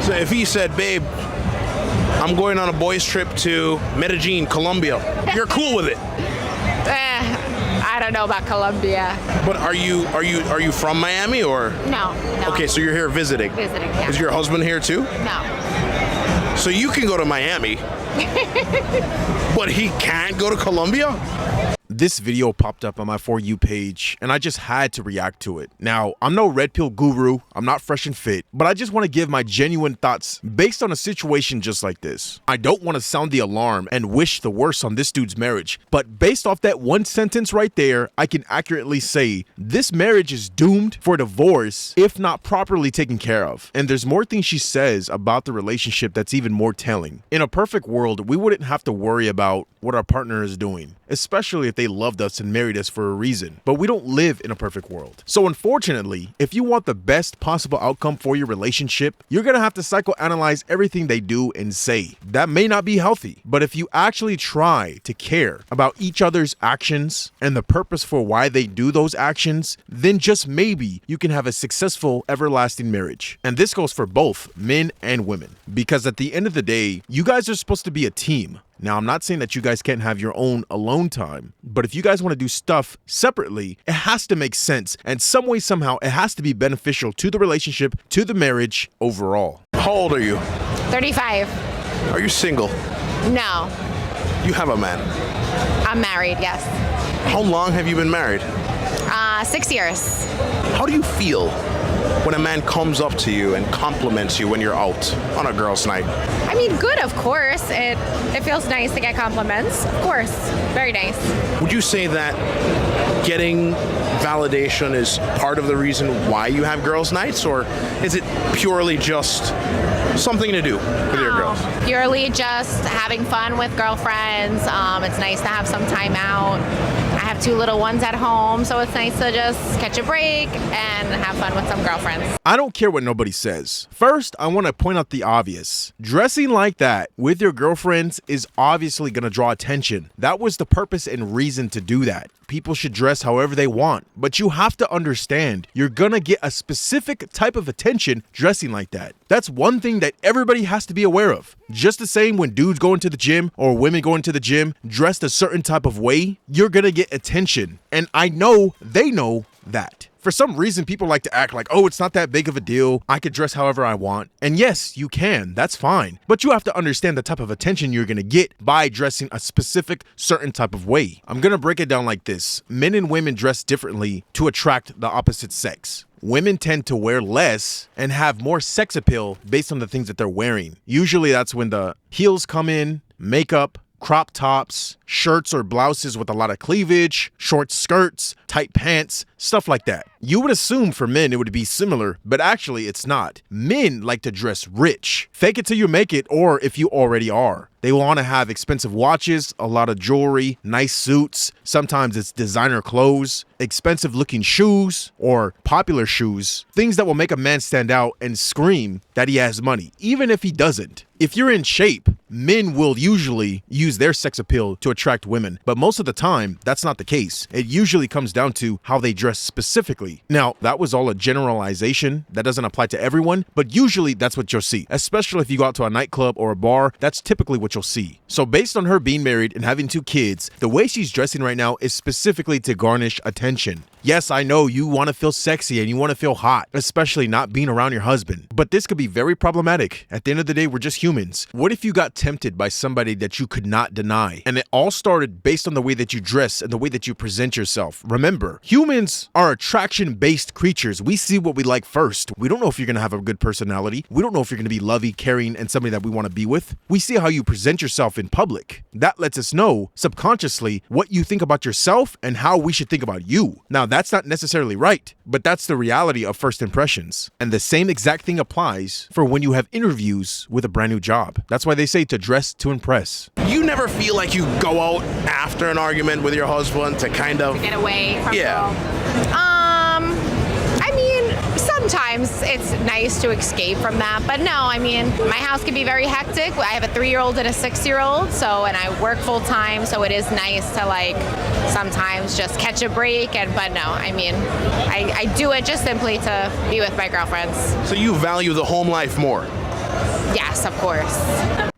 So if he said, babe, I'm going on a boys trip to Medellin, Colombia, you're cool with it? I don't know about Colombia. But are you from Miami or? No. Okay, so you're here visiting. Visiting, yeah. Is your husband here too? No. So you can go to Miami, but he can't go to Colombia? This video popped up on my For You page, and I just had to react to it. Now, I'm no red pill guru, I'm not fresh and fit, but I just want to give my genuine thoughts based on a situation just like this. I don't want to sound the alarm and wish the worst on this dude's marriage, but based off that one sentence right there, I can accurately say this marriage is doomed for divorce if not properly taken care of. And there's more things she says about the relationship that's even more telling. In a perfect world, we wouldn't have to worry about what our partner is doing, especially if they loved us and married us for a reason. But we don't live in a perfect world. So unfortunately, if you want the best possible outcome for your relationship, you're gonna have to psychoanalyze everything they do and say. That may not be healthy, but if you actually try to care about each other's actions and the purpose for why they do those actions, then just maybe you can have a successful, everlasting marriage. And this goes for both men and women, because at the end of the day, you guys are supposed to be a team. Now, I'm not saying that you guys can't have your own alone time, but if you guys want to do stuff separately, it has to make sense. And some way, somehow, it has to be beneficial to the relationship, to the marriage overall. How old are you? 35. Are you single? No. You have a man. I'm married, yes. How long have you been married? 6 years. How do you feel when a man comes up to you and compliments you when you're out on a girl's night? I mean, good, of course. It feels nice to get compliments. Of course. Very nice. Would you say that getting validation is part of the reason why you have girls' nights, or is it purely just something to do with your girls? Purely just having fun with girlfriends. It's nice to have some time out. I have 2 little ones at home, so it's nice to just catch a break and have fun with some girlfriends. I don't care what nobody says. First, I want to point out the obvious. Dressing like that with your girlfriends is obviously going to draw attention. That was the purpose and reason to do that. People should dress however they want, but you have to understand you're gonna get a specific type of attention dressing like that. That's one thing that everybody has to be aware of. Just the same when dudes go into the gym or women go into the gym dressed a certain type of way, you're gonna get attention. And I know they know that. For some reason, people like to act like, oh, it's not that big of a deal. I could dress however I want. And yes, you can. That's fine. But you have to understand the type of attention you're going to get by dressing a specific certain type of way. I'm going to break it down like this. Men and women dress differently to attract the opposite sex. Women tend to wear less and have more sex appeal based on the things that they're wearing. Usually that's when the heels come in, makeup, crop tops, shirts or blouses with a lot of cleavage, short skirts, tight pants, stuff like that. You would assume for men it would be similar, but actually it's not. Men like to dress rich. Fake it till you make it, or if you already are. They want to have expensive watches, a lot of jewelry, nice suits. Sometimes it's designer clothes, expensive looking shoes, or popular shoes. Things that will make a man stand out and scream that he has money, even if he doesn't. If you're in shape, men will usually use their sex appeal to attract women, but most of the time, that's not the case. It usually comes down to how they dress specifically. Now, that was all a generalization. That doesn't apply to everyone, but usually that's what you'll see. Especially if you go out to a nightclub or a bar, that's typically what you'll see. So based on her being married and having 2 kids, the way she's dressing right now is specifically to garnish attention. Yes, I know you want to feel sexy and you want to feel hot, especially not being around your husband. But this could be very problematic. At the end of the day, we're just humans. What if you got tempted by somebody that you could not deny? And it all started based on the way that you dress and the way that you present yourself. Remember, humans are attraction-based creatures. We see what we like first. We don't know if you're going to have a good personality. We don't know if you're going to be lovey, caring, and somebody that we want to be with. We see how you present yourself in public. That lets us know subconsciously what you think about yourself and how we should think about you. Now, that's not necessarily right, but that's the reality of first impressions. And the same exact thing applies for when you have interviews with a brand new job. That's why they say to dress to impress. You never feel like you go out after an argument with your husband to kind of Get away from Yeah. I mean, sometimes it's nice to escape from that, but no, I mean, my house can be very hectic. I have a 3-year-old and a 6-year-old, and I work full time, so it is nice to like sometimes just catch a break. But no, I mean, I do it just simply to be with my girlfriends. So you value the home life more? Yes, of course.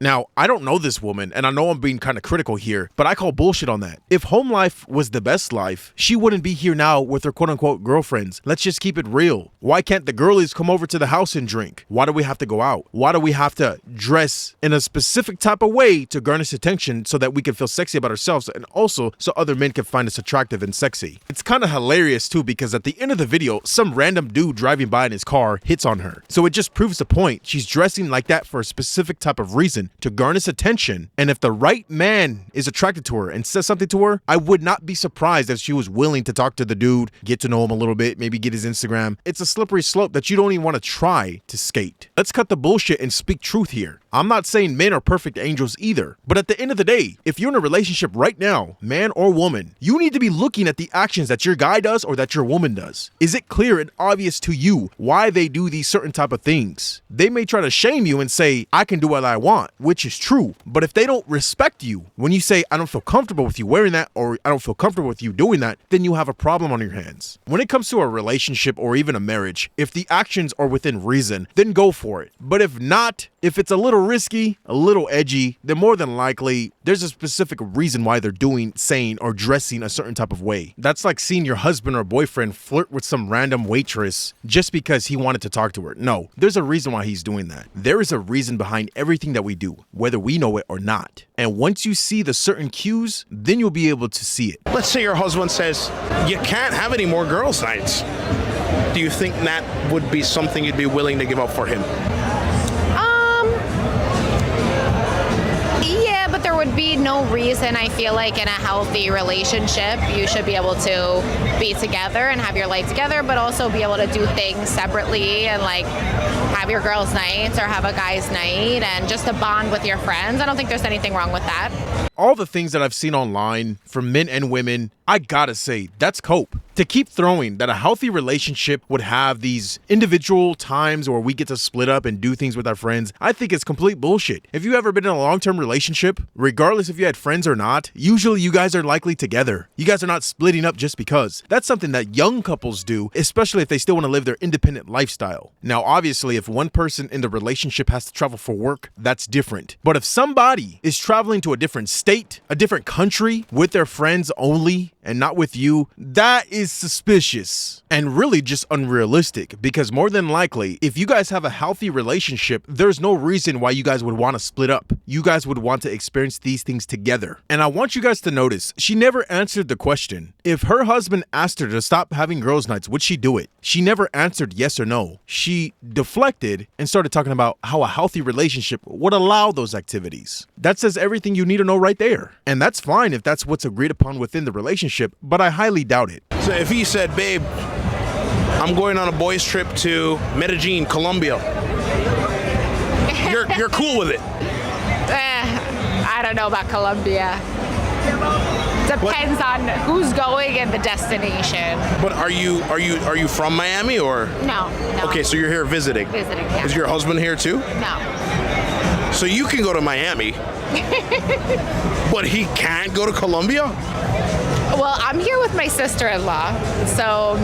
Now, I don't know this woman, and I know I'm being kind of critical here, but I call bullshit on that. If home life was the best life, she wouldn't be here now with her quote-unquote girlfriends. Let's just keep it real. Why can't the girlies come over to the house and drink? Why do we have to go out? Why do we have to dress in a specific type of way to garnish attention so that we can feel sexy about ourselves and also so other men can find us attractive and sexy? It's kind of hilarious too, because at the end of the video, some random dude driving by in his car hits on her. So it just proves the point. She's dressing like that for a specific type of reason, to garnish attention. And if the right man is attracted to her and says something to her, I would not be surprised if she was willing to talk to the dude, get to know him a little bit, maybe get his Instagram. It's a slippery slope that you don't even want to try to skate. Let's cut the bullshit and speak truth here. I'm not saying men are perfect angels either, but at the end of the day, if you're in a relationship right now, man or woman, you need to be looking at the actions that your guy does or that your woman does. Is it clear and obvious to you why they do these certain type of things? They may try to shame you and say, I can do what I want, which is true. But if they don't respect you, when you say, I don't feel comfortable with you wearing that, or I don't feel comfortable with you doing that, then you have a problem on your hands. When it comes to a relationship or even a marriage, if the actions are within reason, then go for it. But if not, if it's a little risky, a little edgy, then more than likely there's a specific reason why they're doing, saying, or dressing a certain type of way. That's like seeing your husband or boyfriend flirt with some random waitress just because he wanted to talk to her. No, there's a reason why he's doing that. There is a reason behind everything that we do, whether we know it or not. And once you see the certain cues, then you'll be able to see it. Let's say your husband says, you can't have any more girls' nights. Do you think that would be something you'd be willing to give up for him? Yeah, but there would be no reason, I feel like, in a healthy relationship, you should be able to be together and have your life together, but also be able to do things separately and like have your girls' nights or have a guy's night and just to bond with your friends. I don't think there's anything wrong with that. All the things that I've seen online from men and women, I gotta say, that's cope. To keep throwing that a healthy relationship would have these individual times where we get to split up and do things with our friends, I think it's complete bullshit. If you've ever been in a long-term relationship, regardless if you had friends or not, usually you guys are likely together. You guys are not splitting up just because. That's something that young couples do, especially if they still want to live their independent lifestyle. Now, obviously, if one person in the relationship has to travel for work, that's different. But if somebody is traveling to a different state, a different country with their friends only, and not with you, that is suspicious and really just unrealistic, because more than likely, if you guys have a healthy relationship, there's no reason why you guys would want to split up. You guys would want to experience these things together. And I want you guys to notice, she never answered the question. If her husband asked her to stop having girls' nights, would she do it? She never answered yes or no. She deflected and started talking about how a healthy relationship would allow those activities. That says everything you need to know right there. And that's fine if that's what's agreed upon within the relationship, but I highly doubt it. So if he said, babe, I'm going on a boys' trip to Medellin, Colombia, you're cool with it? I don't know about Colombia. Depends on who's going and the destination. But are you from Miami or? No. Okay, so you're here visiting. Visiting, yeah. Is your husband here too? No. So you can go to Miami, but he can't go to Colombia? Well, I'm here with my sister-in-law, so,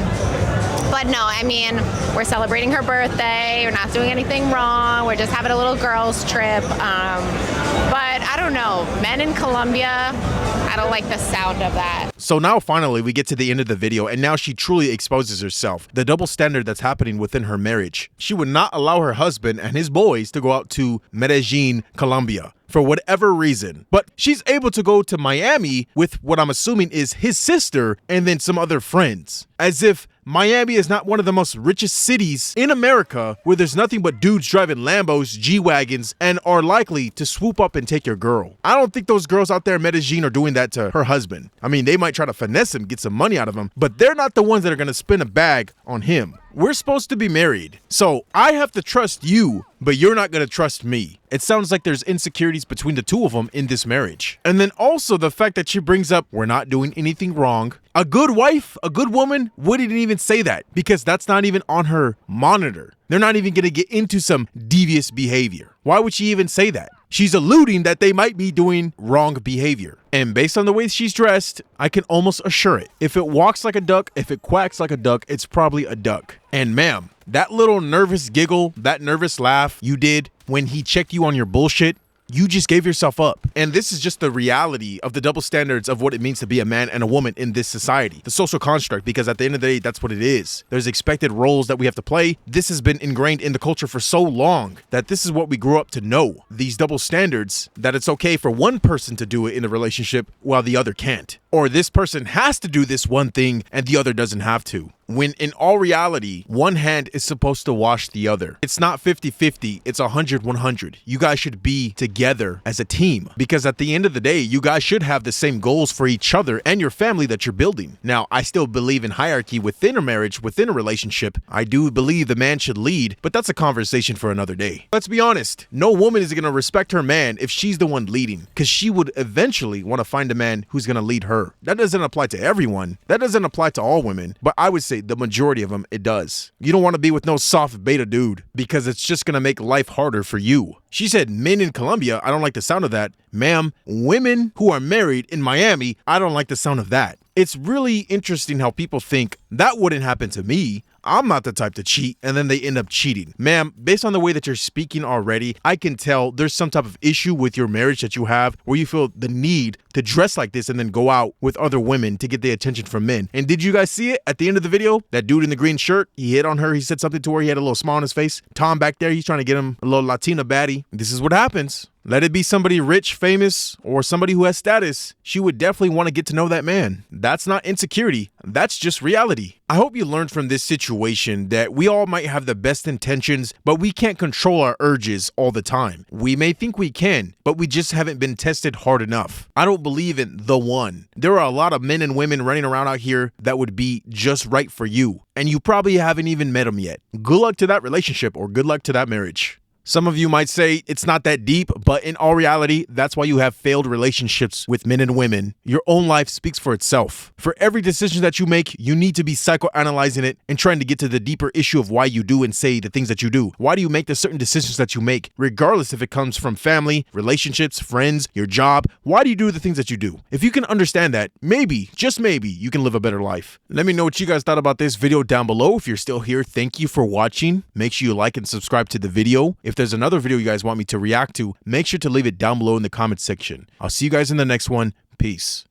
but no, I mean, we're celebrating her birthday, we're not doing anything wrong, we're just having a little girls' trip, but I don't know, men in Colombia, I don't like the sound of that. So now finally we get to the end of the video, and now she truly exposes herself, the double standard that's happening within her marriage. She would not allow her husband and his boys to go out to Medellin, Colombia, for whatever reason. But she's able to go to Miami with what I'm assuming is his sister and then some other friends. As if Miami is not one of the most richest cities in America where there's nothing but dudes driving Lambos, G-Wagons, and are likely to swoop up and take your girl. I don't think those girls out there in Medellin are doing that to her husband. I mean, they might try to finesse him, get some money out of him, but they're not the ones that are going to spin a bag on him. We're supposed to be married, so I have to trust you, but you're not going to trust me. It sounds like there's insecurities between the two of them in this marriage. And then also the fact that she brings up, we're not doing anything wrong. A good wife, a good woman wouldn't even say that, because that's not even on her monitor. They're not even going to get into some devious behavior. Why would she even say that? She's alluding that they might be doing wrong behavior. And based on the way she's dressed, I can almost assure it. If it walks like a duck, if it quacks like a duck, it's probably a duck. And ma'am, that little nervous giggle, that nervous laugh you did when he checked you on your bullshit, you just gave yourself up. And this is just the reality of the double standards of what it means to be a man and a woman in this society. The social construct, because at the end of the day, that's what it is. There's expected roles that we have to play. This has been ingrained in the culture for so long that this is what we grew up to know. These double standards, that it's okay for one person to do it in a relationship while the other can't. Or this person has to do this one thing and the other doesn't have to. When in all reality, one hand is supposed to wash the other. It's not 50-50, it's 100-100. You guys should be together as a team, because at the end of the day, you guys should have the same goals for each other and your family that you're building. Now, I still believe in hierarchy within a marriage, within a relationship. I do believe the man should lead, but that's a conversation for another day. Let's be honest, no woman is gonna respect her man if she's the one leading, because she would eventually want to find a man who's gonna lead her. That doesn't apply to everyone. That doesn't apply to all women, but I would say the majority of them, it does. You don't want to be with no soft beta dude, because it's just going to make life harder for you. She said, men in Colombia, I don't like the sound of that. Ma'am, women who are married in Miami, I don't like the sound of that. It's really interesting how people think that wouldn't happen to me. I'm not the type to cheat, and then they end up cheating. Ma'am, based on the way that you're speaking already, I can tell there's some type of issue with your marriage that you have where you feel the need to dress like this and then go out with other women to get the attention from men. And did you guys see it at the end of the video? That dude in the green shirt, he hit on her, he said something to her, he had a little smile on his face. Tom back there, he's trying to get him a little Latina baddie. This is what happens. Let it be somebody rich, famous, or somebody who has status. She would definitely want to get to know that man. That's not insecurity. That's just reality. I hope you learned from this situation that we all might have the best intentions, but we can't control our urges all the time. We may think we can, but we just haven't been tested hard enough. I don't believe in the one. There are a lot of men and women running around out here that would be just right for you, and you probably haven't even met them yet. Good luck to that relationship, or good luck to that marriage. Some of you might say it's not that deep, but in all reality, that's why you have failed relationships with men and women. Your own life speaks for itself. For every decision that you make, you need to be psychoanalyzing it and trying to get to the deeper issue of why you do and say the things that you do. Why do you make the certain decisions that you make, regardless if it comes from family, relationships, friends, your job? Why do you do the things that you do? If you can understand that, maybe, just maybe, you can live a better life. Let me know what you guys thought about this video down below. If you're still here, thank you for watching. Make sure you like and subscribe to the video. If there's another video you guys want me to react to, make sure to leave it down below in the comment section. I'll see you guys in the next one. Peace.